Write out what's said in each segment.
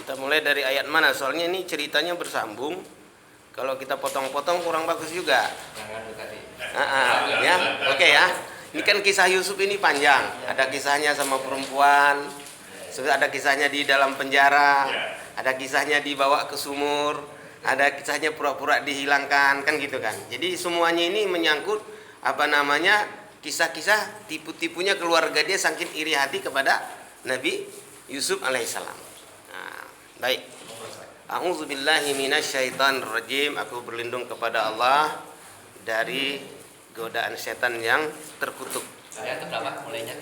Kita mulai dari ayat mana? Soalnya ini ceritanya bersambung. Kalau kita potong-potong kurang bagus juga. Ya, oke ya. Ini kan kisah Yusuf ini panjang. Ada kisahnya sama perempuan, ada kisahnya di dalam penjara, ada kisahnya dibawa ke sumur, ada kisahnya pura-pura dihilangkan, kan gitu kan. Jadi semuanya ini menyangkut kisah-kisah tipu-tipunya keluarga dia saking iri hati kepada Nabi Yusuf alaihissalam. Nah, baik. A'udzubillahi minasyaitonirrajim. Aku berlindung kepada Allah dari godaan setan yang terkutuk. Ayat berapa mulainya?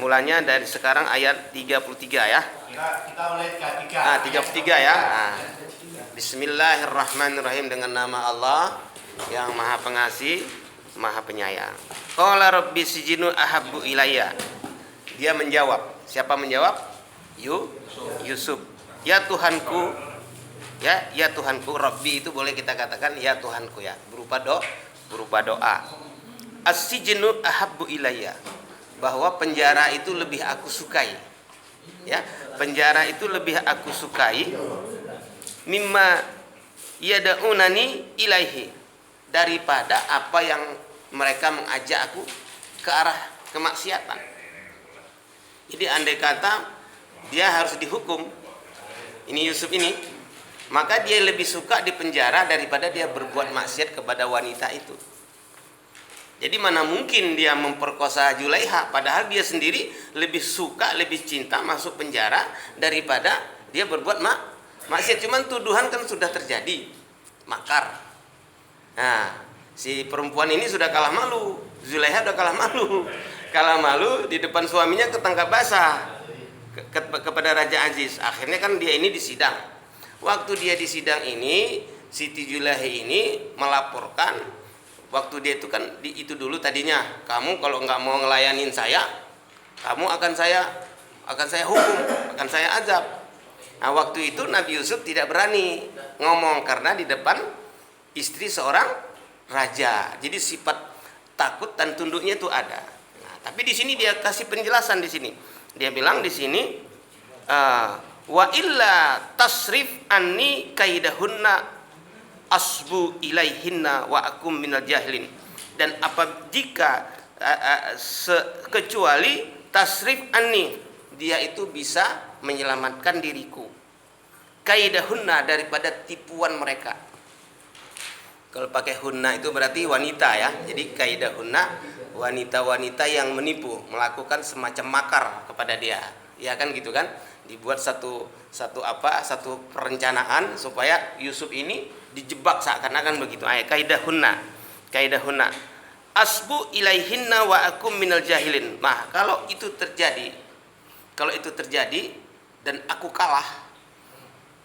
Mulanya dari sekarang ayat 33 ya. Kita mulai 33. 33 ya. Bismillahirrahmanirrahim, dengan nama Allah yang Maha Pengasih, Maha Penyayang. Qala rabbi sijinu ahabbu ilayya. Dia menjawab. Siapa menjawab? Yusuf. Ya Tuhanku. Ya Tuhanku. Rabbi itu boleh kita katakan ya Tuhanku ya, berupa doa. As-sijnu ahabbu ilayya, bahwa penjara itu lebih aku sukai. Ya, penjara itu lebih aku sukai mimma yad'unani ilaihi, daripada apa yang mereka mengajak aku ke arah kemaksiatan. Jadi andai kata dia harus dihukum, ini Yusuf ini, maka dia lebih suka di penjara daripada dia berbuat maksiat kepada wanita itu. Jadi mana mungkin dia memperkosa Julaiha, padahal dia sendiri lebih suka, lebih cinta masuk penjara daripada dia berbuat maksiat. Cuman tuduhan kan sudah terjadi, makar. Nah, si perempuan ini sudah kalah malu, Zulaiha sudah kalah malu di depan suaminya ketangkap basah kepada Raja Aziz. Akhirnya kan dia ini disidang. Waktu dia disidang ini, Siti Zulaiha ini melaporkan. Waktu dia itu kan itu dulu tadinya, kamu kalau nggak mau ngelayanin saya, kamu akan saya hukum, akan saya azab. Nah, waktu itu Nabi Yusuf tidak berani ngomong karena di depan istri seorang raja. Jadi sifat takut dan tunduknya itu ada. Nah, tapi di sini dia kasih penjelasan di sini. Dia bilang di sini wa illa tasrif anni kaidahunna asbu ilaihinna wa akum minal jahilin. Dan apa jika kecuali tasrif anni, dia itu bisa menyelamatkan diriku, kaidahunna, daripada tipuan mereka. Kalau pakai hunna itu berarti wanita ya. Jadi kaidahunna, wanita-wanita yang menipu, melakukan semacam makar kepada dia. Ya kan gitu kan? Dibuat satu perencanaan supaya Yusuf ini dijebak seakan-akan begitu. Kaidahunna asbu ilaihinna wa akum minal jahilin. Nah, kalau itu terjadi dan aku kalah,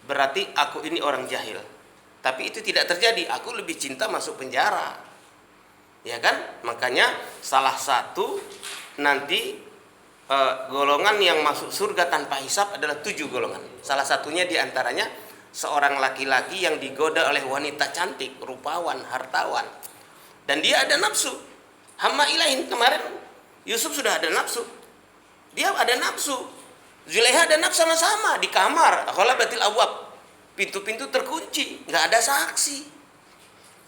berarti aku ini orang jahil. Tapi itu tidak terjadi, aku lebih cinta masuk penjara. Ya kan? Makanya salah satu nanti golongan yang masuk surga tanpa hisab adalah 7 golongan. Salah satunya diantaranya seorang laki-laki yang digoda oleh wanita cantik, rupawan, hartawan, dan dia ada nafsu. Hamma ilahin, kemarin Yusuf sudah ada nafsu, dia ada nafsu, Zulaiha ada nafsu, sama-sama di kamar. Ghalabatil abwab, pintu-pintu terkunci, nggak ada saksi.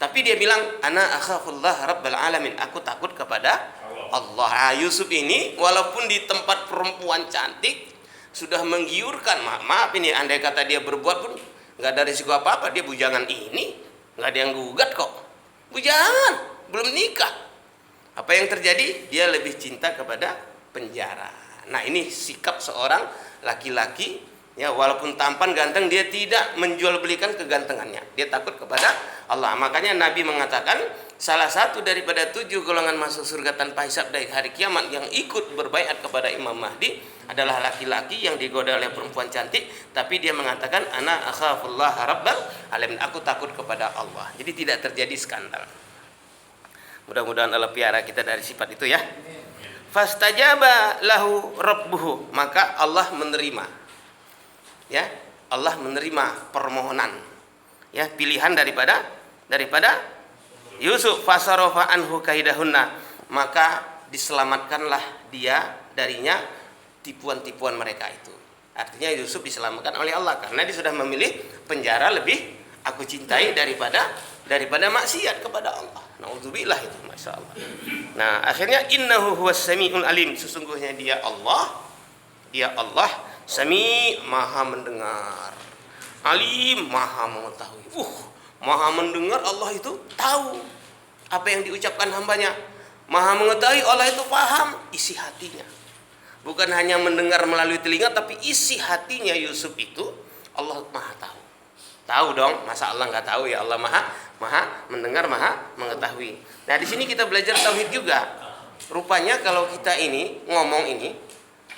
Tapi dia bilang, ana akhafullah rabbal alamin, aku takut kepada Allah. Yusuf ini walaupun di tempat perempuan cantik sudah menggiurkan, maaf ini andai kata dia berbuat pun nggak ada risiko apa-apa. Dia bujangan ini nggak ada yang gugat kok, bujangan, belum nikah. Apa yang terjadi? Dia lebih cinta kepada penjara. Nah, ini sikap seorang laki-laki ya, walaupun tampan ganteng, dia tidak menjual belikan kegantengannya, dia takut kepada Allah. Makanya Nabi mengatakan salah satu daripada 7 golongan masuk surga tanpa hisab dari hari kiamat yang ikut berbaiat kepada Imam Mahdi adalah laki-laki yang digoda oleh perempuan cantik, tapi dia mengatakan ana akhafullah rabbal alamin, aku takut kepada Allah. Jadi tidak terjadi skandal. Mudah-mudahan Allah piara kita dari sifat itu ya. Fastajaba lahu rabbuhu, maka Allah menerima. Ya, Allah menerima permohonan ya, pilihan daripada Yusuf. Fasarafa anhu kaidahunna, maka diselamatkanlah dia darinya tipuan-tipuan mereka itu. Artinya Yusuf diselamatkan oleh Allah karena dia sudah memilih penjara lebih aku cintai daripada maksiat kepada Allah. Nauzubillah itu, masya Allah. Nah, akhirnya innahu huwas samiul alim, sesungguhnya dia Allah sami, maha mendengar, alim, maha mengetahui. Maha mendengar, Allah itu tahu apa yang diucapkan hambanya. Maha mengetahui, Allah itu paham isi hatinya. Bukan hanya mendengar melalui telinga, tapi isi hatinya Yusuf itu Allah maha tahu. Tahu dong, masa Allah nggak tahu ya? Allah maha mendengar, maha mengetahui. Nah, di sini kita belajar tauhid juga. Rupanya kalau kita ini ngomong ini,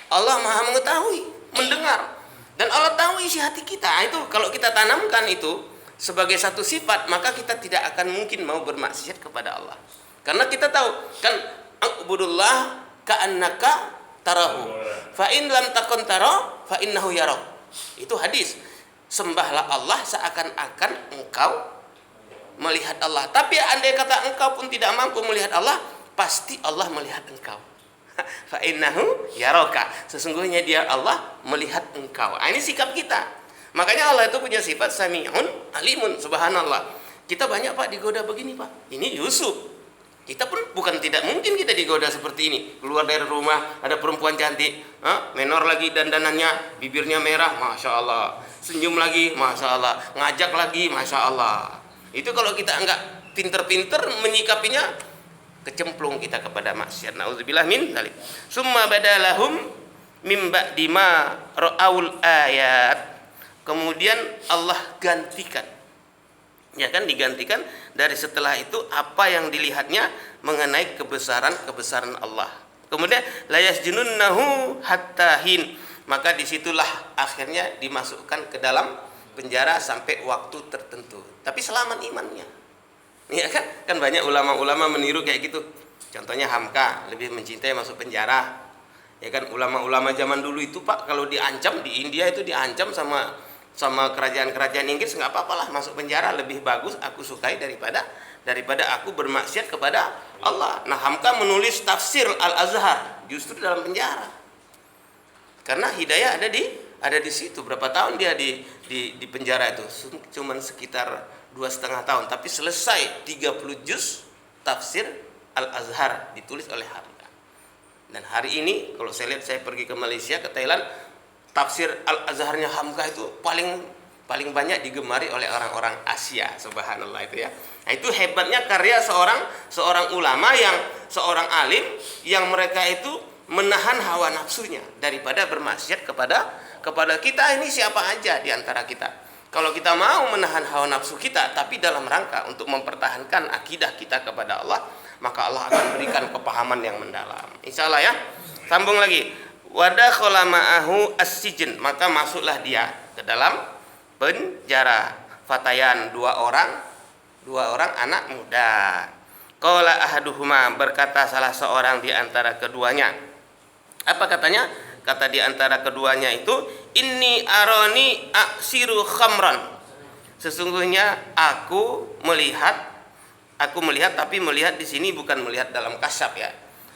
Allah maha mengetahui, mendengar, dan Allah tahu isi hati kita. Itu kalau kita tanamkan itu sebagai satu sifat, maka kita tidak akan mungkin mau bermaksiat kepada Allah. Karena kita tahu kan, ubudullah ka'annaka tarahu, fa in lam takun tara fa innahu yarak. Itu hadis. Sembahlah Allah seakan-akan engkau melihat Allah. Tapi andai kata engkau pun tidak mampu melihat Allah, pasti Allah melihat engkau. Fa innahu yaraka. Sesungguhnya dia Allah melihat engkau. Ini sikap kita. Makanya Allah itu punya sifat sami'un alimun, subhanallah. Kita banyak Pak digoda begini Pak. Ini Yusuf. Kita pun bukan tidak mungkin kita digoda seperti ini. Keluar dari rumah ada perempuan cantik, menor lagi dandanannya, bibirnya merah, masya Allah. Senyum lagi, masya Allah. Ngajak lagi, masya Allah. Itu kalau kita enggak pinter-pinter menyikapinya, kecemplung kita kepada maksiat. Nauzubillah min dzalik. Summa badalahum mim ba'di ma ra'aul ayat. Kemudian Allah gantikan, ya kan, digantikan dari setelah itu apa yang dilihatnya mengenai kebesaran Allah. Kemudian la yasjununnahu hatta hin, maka disitulah akhirnya dimasukkan ke dalam penjara sampai waktu tertentu. Tapi selamat imannya, ya kan? Kan banyak ulama-ulama meniru kayak gitu. Contohnya Hamka lebih mencintai masuk penjara, ya kan? Ulama-ulama zaman dulu itu Pak, kalau diancam di India itu diancam sama kerajaan-kerajaan Inggris, nggak apa-apalah masuk penjara, lebih bagus aku sukai daripada aku bermaksiat kepada Allah. Nah, Hamka menulis tafsir Al-Azhar justru dalam penjara karena hidayah ada di situ. Berapa tahun dia di penjara itu? Cuman sekitar 2,5 tahun, tapi selesai 30 juz tafsir Al-Azhar ditulis oleh Hamka. Dan hari ini kalau saya lihat, saya pergi ke Malaysia, ke Thailand, tafsir Al-Azharnya Hamka itu paling banyak digemari oleh orang-orang Asia, subhanallah itu ya. Nah, itu hebatnya karya seorang ulama, seorang alim yang mereka itu menahan hawa nafsunya daripada bermaksiat kepada kita. Ini siapa aja di antara kita, kalau kita mau menahan hawa nafsu kita tapi dalam rangka untuk mempertahankan akidah kita kepada Allah, maka Allah akan berikan kepahaman yang mendalam, insyaallah ya. Sambung lagi, wadakhala ma'ahu as-sijn, maka masuklah dia ke dalam penjara. Fatayan, dua orang anak muda. Qala ahaduhuma, berkata salah seorang di antara keduanya. Apa katanya? Kata di antara keduanya itu, inni arani aksiru khamran. Sesungguhnya aku melihat, tapi melihat di sini bukan melihat dalam kasyaf ya.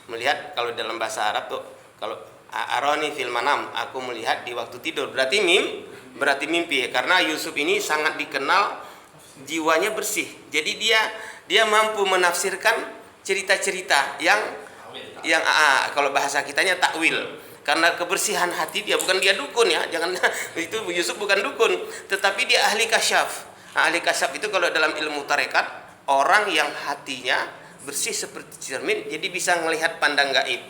Melihat kalau dalam bahasa Arab tuh, kalau arani fil manam, aku melihat di waktu tidur, berarti mimpi. Karena Yusuf ini sangat dikenal jiwanya bersih. Jadi dia mampu menafsirkan cerita-cerita yang kalau bahasa kitanya takwil. Karena kebersihan hati dia, bukan dia dukun ya, jangan itu Yusuf bukan dukun, tetapi dia ahli kasyaf. Nah, ahli kasyaf itu kalau dalam ilmu tarekat, orang yang hatinya bersih seperti cermin, jadi bisa melihat pandang gaib.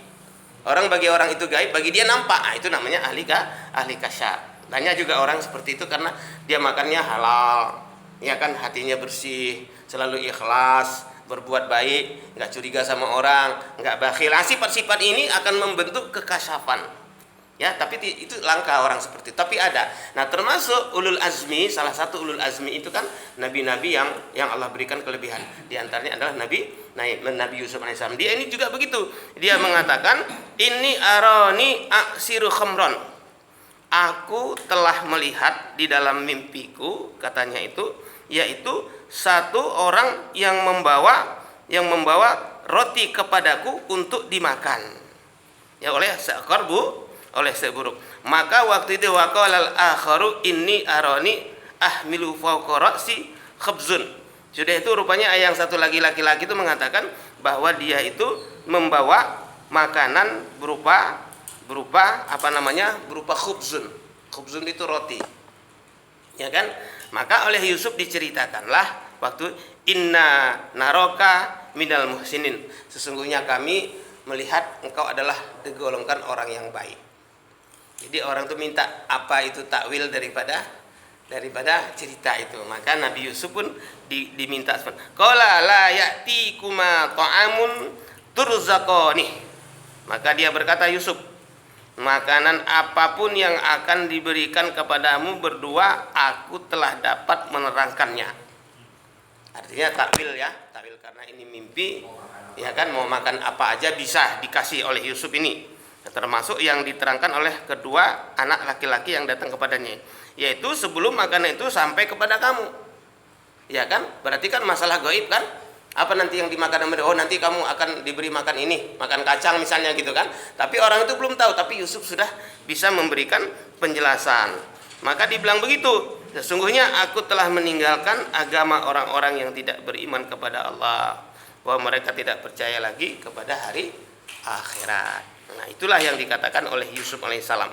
Bagi orang itu gaib, bagi dia nampak. Nah, itu namanya ahli kasyaf. Banyak juga orang seperti itu karena dia makannya halal, ya kan, hatinya bersih, selalu ikhlas, berbuat baik, nggak curiga sama orang, nggak bakhil. Nah, sifat-sifat ini akan membentuk kekasyafan. Ya, tapi itu langka orang seperti itu. Tapi ada. Nah, termasuk ulul azmi, salah satu ulul azmi itu kan nabi-nabi yang Allah berikan kelebihan. Di antaranya adalah Nabi Yusuf alaihissalam. Dia ini juga begitu. Dia mengatakan, "Inni arani aksiru khamron." Aku telah melihat di dalam mimpiku, katanya itu, yaitu satu orang yang membawa roti kepadaku untuk dimakan. Ya, oleh oleh seburuk. Maka waktu itu waqalal akharu inni arani ahmilu fawqa ra'si khabzun. Sudah itu rupanya yang satu lagi laki-laki itu mengatakan bahwa dia itu membawa makanan berupa berupa khubzun. Khubzun itu roti. Ya kan? Maka oleh Yusuf diceritakanlah waktu inna naraka minal muhsinin. Sesungguhnya kami melihat engkau adalah digolongkan orang yang baik. Jadi orang itu minta apa itu takwil daripada cerita itu. Maka Nabi Yusuf pun diminta seperti qala la ya'tikuma ta'amun turzaqani. Maka dia berkata Yusuf, makanan apapun yang akan diberikan kepadamu berdua aku telah dapat menerangkannya. Artinya takwil ya, takwil karena ini mimpi, ya kan, mau makan apa aja bisa dikasih oleh Yusuf ini. Termasuk yang diterangkan oleh kedua anak laki-laki yang datang kepadanya, yaitu sebelum makanan itu sampai kepada kamu. Ya kan? Berarti kan masalah gaib kan? Apa nanti yang dimakan sama dia? Oh, nanti kamu akan diberi makan ini, makan kacang misalnya gitu kan. Tapi orang itu belum tahu, tapi Yusuf sudah bisa memberikan penjelasan. Maka dibilang begitu, sesungguhnya aku telah meninggalkan agama orang-orang yang tidak beriman kepada Allah, bahwa mereka tidak percaya lagi kepada hari akhirat. Nah, itulah yang dikatakan oleh Yusuf alaihissalam.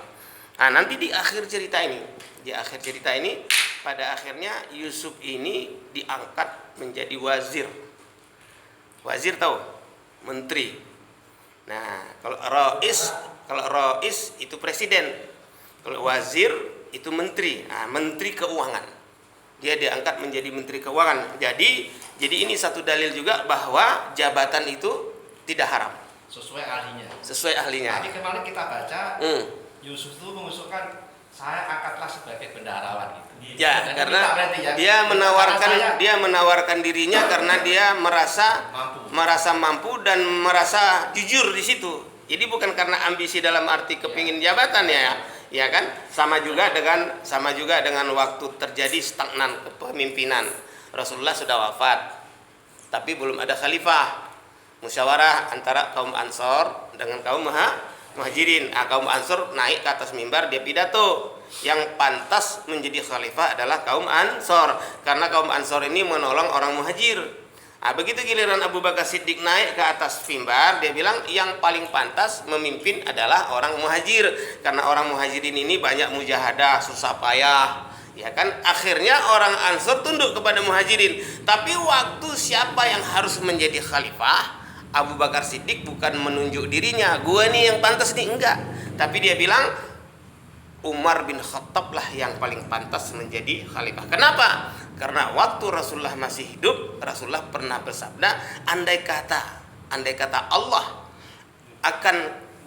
Nah, nanti di akhir cerita ini, pada akhirnya Yusuf ini diangkat menjadi wazir. Wazir tahu? Menteri. Nah, kalau rais itu presiden. Kalau wazir itu menteri. Nah, menteri keuangan. Dia diangkat menjadi menteri keuangan. Jadi ini satu dalil juga bahwa jabatan itu tidak haram. Sesuai ahlinya. Tadi kemarin kita baca Yusuf itu mengusulkan saya angkatlah sebagai bendaharawan gitu. Ya, karena dia menawarkan dirinya karena dia merasa mampu dan merasa jujur di situ. Jadi bukan karena ambisi dalam arti kepingin jabatan ya kan? Sama juga dengan waktu terjadi stagnan kepemimpinan. Rasulullah sudah wafat, tapi belum ada khalifah. Musyawarah antara kaum Ansor dengan kaum Muhajirin. Kaum Ansor naik ke atas mimbar, dia pidato. Yang pantas menjadi khalifah adalah kaum Ansor, karena kaum Ansor ini menolong orang Muhajir. Begitu giliran Abu Bakar Siddiq naik ke atas mimbar, dia bilang yang paling pantas memimpin adalah orang Muhajir, karena orang Muhajirin ini banyak mujahadah, susah payah. Ya kan, akhirnya orang Ansor tunduk kepada Muhajirin. Tapi waktu siapa yang harus menjadi khalifah, Abu Bakar Siddiq bukan menunjuk dirinya, gua nih yang pantas nih, enggak. Tapi dia bilang Umar bin Khattab lah yang paling pantas menjadi khalifah. Kenapa? Karena waktu Rasulullah masih hidup, Rasulullah pernah bersabda, andai kata Allah akan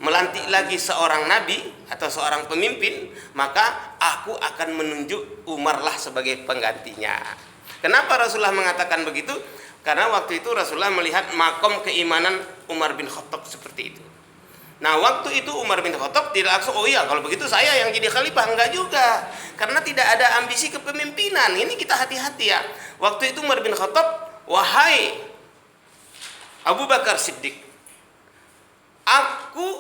melantik lagi seorang nabi atau seorang pemimpin, maka aku akan menunjuk Umar lah sebagai penggantinya. Kenapa Rasulullah mengatakan begitu? Karena waktu itu Rasulullah melihat makom keimanan Umar bin Khattab seperti itu. Nah, waktu itu Umar bin Khattab tidak langsung, oh iya kalau begitu saya yang jadi khalifah. Enggak juga, karena tidak ada ambisi kepemimpinan. Ini kita hati-hati ya. Waktu itu Umar bin Khattab, wahai Abu Bakar Siddiq,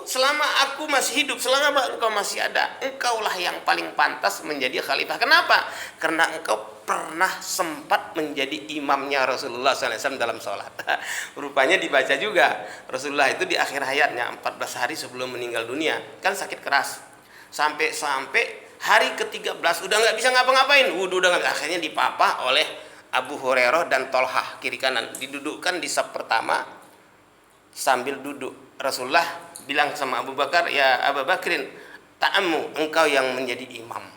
selama aku masih hidup, selama engkau masih ada, engkaulah yang paling pantas menjadi khalifah. Kenapa? Karena engkau pernah sempat menjadi imamnya Rasulullah SAW dalam sholat. Rupanya dibaca juga, Rasulullah itu di akhir hayatnya 14 hari sebelum meninggal dunia, kan sakit keras. Sampai hari ke-13 udah nggak bisa ngapa-ngapain, wudhu udah nggak, akhirnya dipapah oleh Abu Hurairah dan Tolhah kiri kanan, didudukkan di saf pertama sambil duduk. Rasulullah bilang sama Abu Bakar, ya Abu Bakrin, ta'ammu, engkau yang menjadi imam.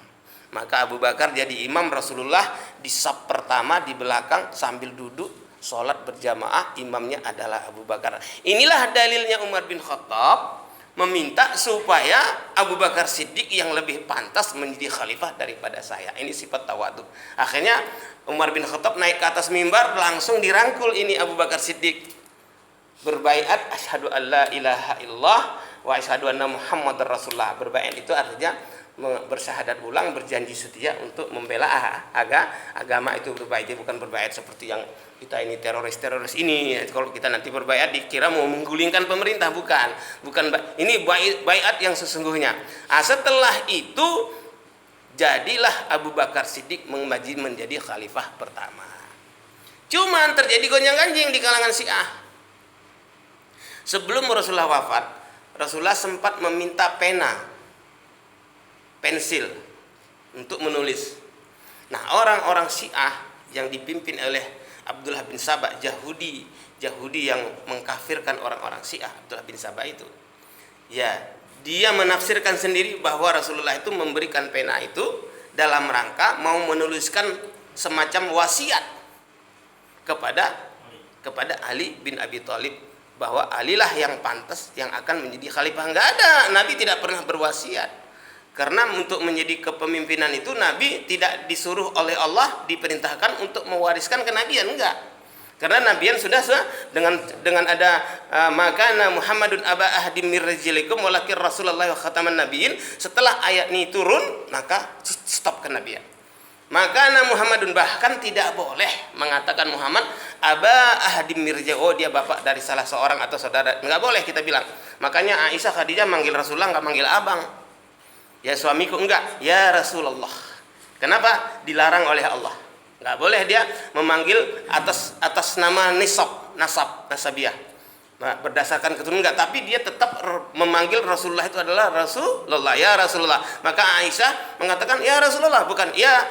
Maka Abu Bakar jadi imam, Rasulullah di saf pertama di belakang sambil duduk sholat berjamaah, imamnya adalah Abu Bakar. Inilah dalilnya Umar bin Khattab meminta supaya Abu Bakar Siddiq yang lebih pantas menjadi khalifah daripada saya. Ini sifat tawadhu. Akhirnya Umar bin Khattab naik ke atas mimbar, langsung dirangkul ini Abu Bakar Siddiq, berbaiat asyhadu alla ilaha illallah wa asyhadu anna Muhammadar Rasulullah. Berbaiat itu artinya bersyahadat ulang, berjanji setia untuk membela agama itu berbaiat. Bukan berbaiat seperti yang kita ini teroris ini. Kalau kita nanti berbaiat dikira mau menggulingkan pemerintah, bukan. Ini baiat yang sesungguhnya. Setelah itu jadilah Abu Bakar Siddiq menjadi khalifah pertama. Cuman terjadi gonjang-ganjing di kalangan Syiah. Sebelum Rasulullah wafat, Rasulullah sempat meminta pensil untuk menulis. Nah, orang-orang Syiah yang dipimpin oleh Abdullah bin Sabah, Yahudi yang mengkafirkan orang-orang Syiah, Abdullah bin Sabah itu, ya, dia menafsirkan sendiri bahwa Rasulullah itu memberikan pena itu dalam rangka mau menuliskan semacam wasiat kepada Ali bin Abi Thalib, bahwa Ali lah yang pantas yang akan menjadi khalifah. Enggak ada, Nabi tidak pernah berwasiat. Karena untuk menjadi kepemimpinan itu Nabi tidak disuruh oleh Allah, diperintahkan untuk mewariskan kenabian, enggak. Karena nabian sudah dengan ada makana Muhammadun aba ahadim mir rijalikum walakin Rasulullah wa khataman nabiyyin. Setelah ayat ini turun, maka stop kenabian. Makana Muhammadun, bahkan tidak boleh mengatakan Muhammad aba ahadim mir rijalikum, oh dia bapak dari salah seorang atau saudara. Enggak boleh kita bilang. Makanya Aisyah Khadijah manggil Rasulullah enggak manggil abang. Ya suamiku, enggak, ya Rasulullah. Kenapa? Dilarang oleh Allah. Enggak boleh dia memanggil atas nama nasabiah. Nah, berdasarkan keturunan enggak, tapi dia tetap memanggil Rasulullah itu adalah Rasulullah, ya Rasulullah. Maka Aisyah mengatakan ya Rasulullah, bukan ya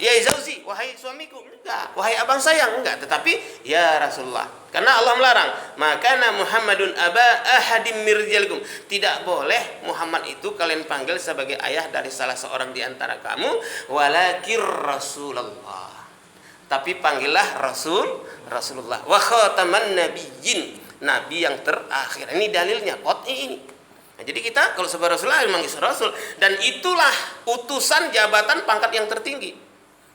zauji, wahai suamiku, enggak, wahai abang sayang, enggak, tetapi ya Rasulullah. Karena Allah melarang, makana Muhammadun aba ahadim mir rijalikum. Tidak boleh Muhammad itu kalian panggil sebagai ayah dari salah seorang di antara kamu, walakin Rasulullah. Tapi panggillah Rasulullah. Wa khataman nabiyyin, nabi yang terakhir. Ini dalilnya, qat'i ini. Nah, jadi kita kalau sebagai Rasulullah manggil Rasul, dan itulah utusan jabatan pangkat yang tertinggi.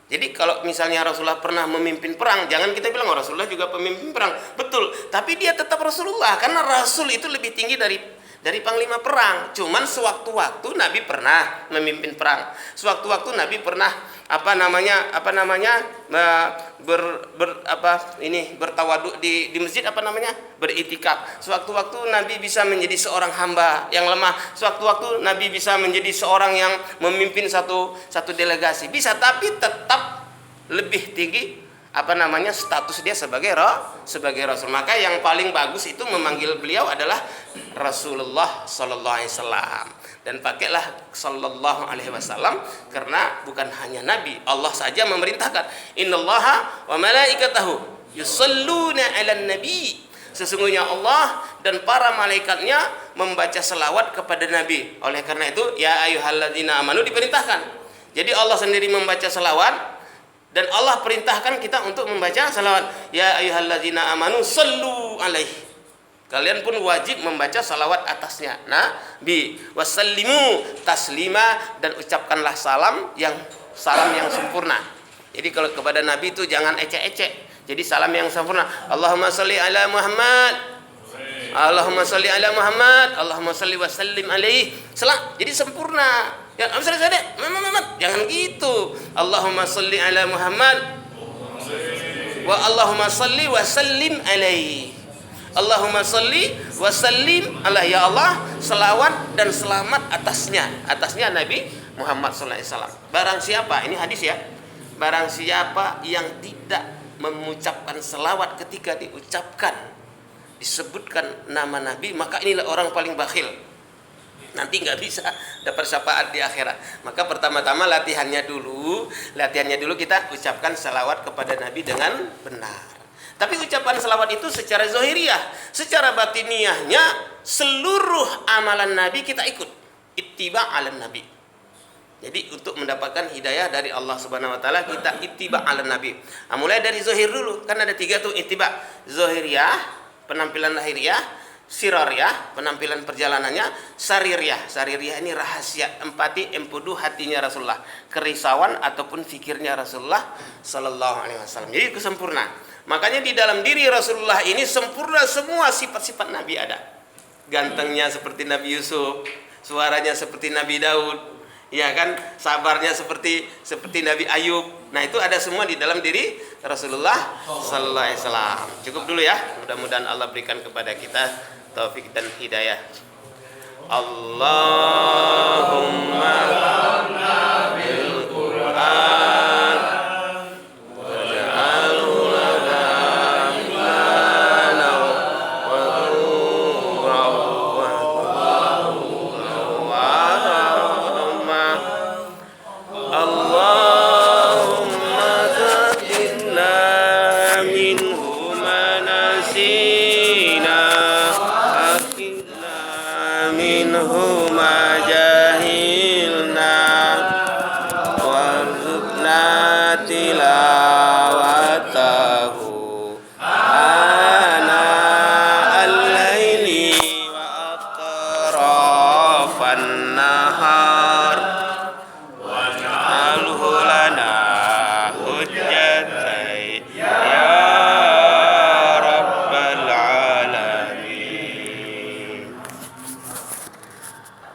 Jadi kalau misalnya Rasulullah pernah memimpin perang, jangan kita bilang Rasulullah juga pemimpin perang. Betul, tapi dia tetap Rasulullah karena Rasul itu lebih tinggi dari panglima perang. Cuman sewaktu-waktu Nabi pernah memimpin perang. Sewaktu-waktu Nabi pernah bertawaduk di masjid, beritikaf. Sewaktu-waktu Nabi bisa menjadi seorang hamba yang lemah. Sewaktu-waktu Nabi bisa menjadi seorang yang memimpin satu delegasi. Bisa, tapi tetap lebih tinggi status dia sebagai rasul. Maka yang paling bagus itu memanggil beliau adalah Rasulullah sallallahu alaihi wasallam, dan pakailah sallallahu alaihi wasallam karena bukan hanya nabi, Allah saja memerintahkan, innallaha wa malaikatahu yusalluna 'alan nabi. Sesungguhnya Allah dan para malaikatnya membaca selawat kepada nabi. Oleh karena itu ya ayyuhalladzina amanu diperintahkan. Jadi Allah sendiri membaca selawat, dan Allah perintahkan kita untuk membaca salawat. Ya ayyuhalladzina amanu sallu alaihi. Kalian pun wajib membaca salawat atasnya. Nabi wasallimu taslima, dan ucapkanlah salam yang sempurna. Jadi kalau kepada Nabi itu jangan ecek-ecek. Jadi salam yang sempurna. Allahumma salli ala Muhammad. Allahumma salli ala Muhammad. Allahumma salli wa sallim alaihi. Jadi sempurna. Ya, jangan gitu. Allahumma salli ala Muhammad wa Allahumma salli wa sallim alaihi. Allahumma salli wa sallim alaihi. Ya Allah, selawat dan selamat atasnya Nabi Muhammad sallallahu alaihi wasallam. Barang siapa, ini hadis ya, barang siapa yang tidak mengucapkan selawat ketika disebutkan nama Nabi, maka inilah orang paling bakhil. Nanti nggak bisa dapat syafaat di akhirat. Maka pertama-tama latihannya dulu kita ucapkan salawat kepada Nabi dengan benar. Tapi ucapan salawat itu secara zahiriyah, secara batiniyahnya seluruh amalan Nabi kita ikut, ittiba' ala Nabi. Jadi untuk mendapatkan hidayah dari Allah Subhanahu wa taala, kita ittiba' ala Nabi. Mulai dari zahir dulu, kan ada 3 tuh ittiba'. Zahiriyah, penampilan lahiriah; sirariyah, penampilan perjalanannya; saririyah. Saririyah ini rahasia, empati, empudu hatinya Rasulullah, kerisauan ataupun fikirnya Rasulullah sallallahu alaihi wasallam. Jadi kesempurnaan. Makanya di dalam diri Rasulullah ini sempurna semua sifat-sifat Nabi ada. Gantengnya seperti Nabi Yusuf, suaranya seperti Nabi Daud, Ya kan, sabarnya seperti Nabi Ayub. Nah, itu ada semua di dalam diri Rasulullah sallallahu alaihi wasallam. Cukup dulu ya. Mudah-mudahan Allah berikan kepada kita taufik dan hidayah. Allahumma bil Qur'an waj'alhu lana imanan wa nuran wa rahmah. Allahumma zakkirna minhu ma nasina minhu ma jahilna warzuqna tilawatahu ana al-laili wa atrafan nahar